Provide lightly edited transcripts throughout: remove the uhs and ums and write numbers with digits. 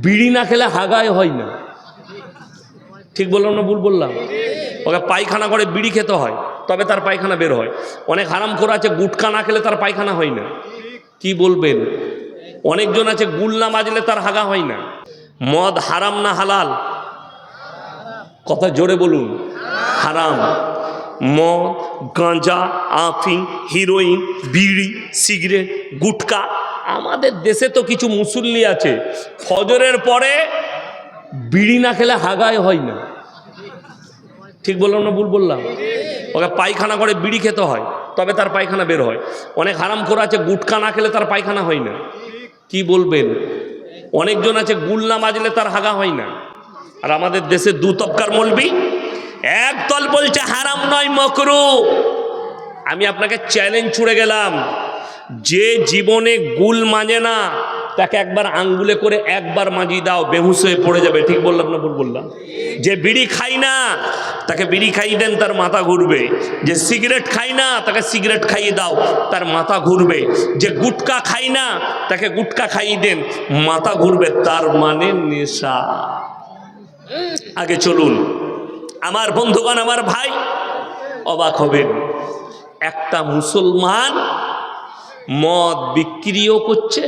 বিড়ি না খেলে হাগায় হয় না। ঠিক বললাম না ভুল বললাম? ওকে পায়খানা করে বিড়ি খেতে হয়, তবে তার পায়খানা বের হয়। অনেক হারামখোর আছে গুটখা না খেলে তার পায়খানা হয় না। কি বলবেন? অনেকজন আছে গুল না বাজলে তার হাগা হয় না। মদ হারাম না হালাল? কথা জোরে বলুন। হারাম। মদ, গাঁজা, আফিং, হিরোইন, বিড়ি, সিগারেট, গুটকা। আমাদের দেশে তো কিছু মুসল্লি আছে ফজরের পরে বিড়ি না খেলে হাগায় হয় না। ঠিক বললাম না ভুল বললাম? ওকে পায়খানা করে বিড়ি খেতে হয়, তবে তার পায়খানা বের হয়। অনেক হারামখোর আছে গুটখা না খেলে তার পায়খানা হয় না। কি বলবেন? অনেকজন আছে গুল না বাজলে তার হাগা হয় না। আর আমাদের দেশে দু তবকার মৌলবি, একদল বলছে হারাম নয় মাকরুহ। আমি আপনাকে চ্যালেঞ্জ ছুড়ে গেলাম, যে জীবনে গুল মাজে না তাকে একবার আঙ্গুলে করে একবার মাজি দাও, বেহুশ হয়ে পড়ে যাবে। ঠিক বললাম না ভুল বললাম? যে বিড়ি খাই না তাকে বিড়ি খাইয়ে দেন, তার মাথা ঘুরবে। যে সিগারেট খাই না তাকে সিগারেট খাইয়ে দাও, তার মাথা ঘুরবে। যে গুটকা খাই না তাকে গুটকা খাইয়ে দেন, মাথা ঘুরবে। তার মানে নেশা। আগে চলুন আমার বন্ধুগণ, আমার ভাই, অবাক হবেন, একটা মুসলমান মদ বিক্রিও করছে,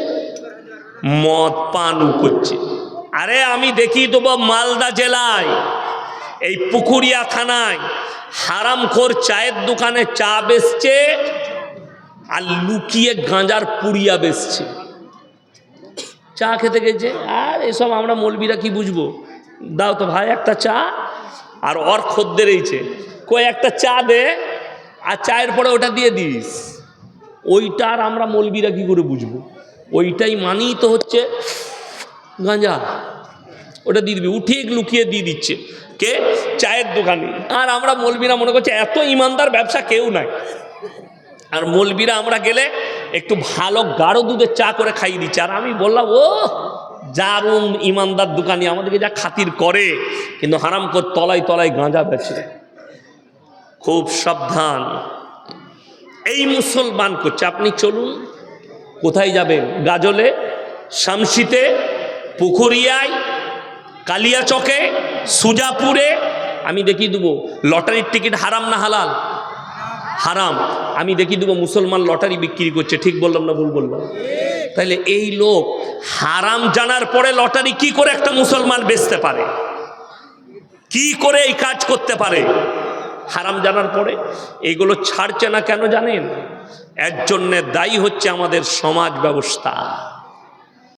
মদ পানও করছে। আরে আমি দেখি দেবো মালদা জেলায় এই পুকুরিয়া থানায় হারামখোর চায়ের দোকানে চা বেচছে আর লুকিয়ে গাঁজার পুড়িয়া বেচছে। চা খেতে গেছে, আর এসব আমরা মৌলবীরা কি বুঝবো? দাও তো ভাই একটা চা। আর ওর খদ্দের এইছে, কই একটা চা দে, আর চায়ের পরে ওটা দিয়ে দিস। ওইটা আর আমরা মৌলবীরা কি করে বুঝবো? ওইটাই মানেই তো হচ্ছে গাঁজা। ওটা দিয়ে দিবি, উঠিয়ে লুকিয়ে দিয়ে দিচ্ছে কে? চায়ের দোকানে। আর আমরা মৌলবীরা মনে করছে এত ইমানদার ব্যবসা কেউ নাই। আর মৌলবীরা আমরা গেলে একটু ভালো গাঢ় দুধের চা করে খাইয়ে দিচ্ছে। আর আমি বললাম, ও দারুণ ইমানদার দোকানি, আমাদেরকে যা খাতির করে, কিন্তু হারামখোর তলায় তলায় গাঁজা বেচে। খুব সাবধান। এই মুসলমান করছে। আপনি চলুন, কোথায় যাবেন? গাজলে, শামসিতে, পুকুরিয়ায়, কালিয়াচকে, সুজাপুরে। আমি দেখিয়ে দেবো লটারির টিকিট হারাম না হালাল? হারাম। আমি দেখিয়ে দেবো মুসলমান লটারি বিক্রি করছে। ঠিক বললাম না ভুল বললাম? তাহলে এই লোক হারাম জানার পরে লটারি কি করে একটা মুসলমান বেচতে পারে? কি করে এই কাজ করতে পারে হারাম জানার পরে? এইগুলো ছাড়ছে না কেন জানেন? এর জন্যে দায়ী হচ্ছে আমাদের সমাজ ব্যবস্থা।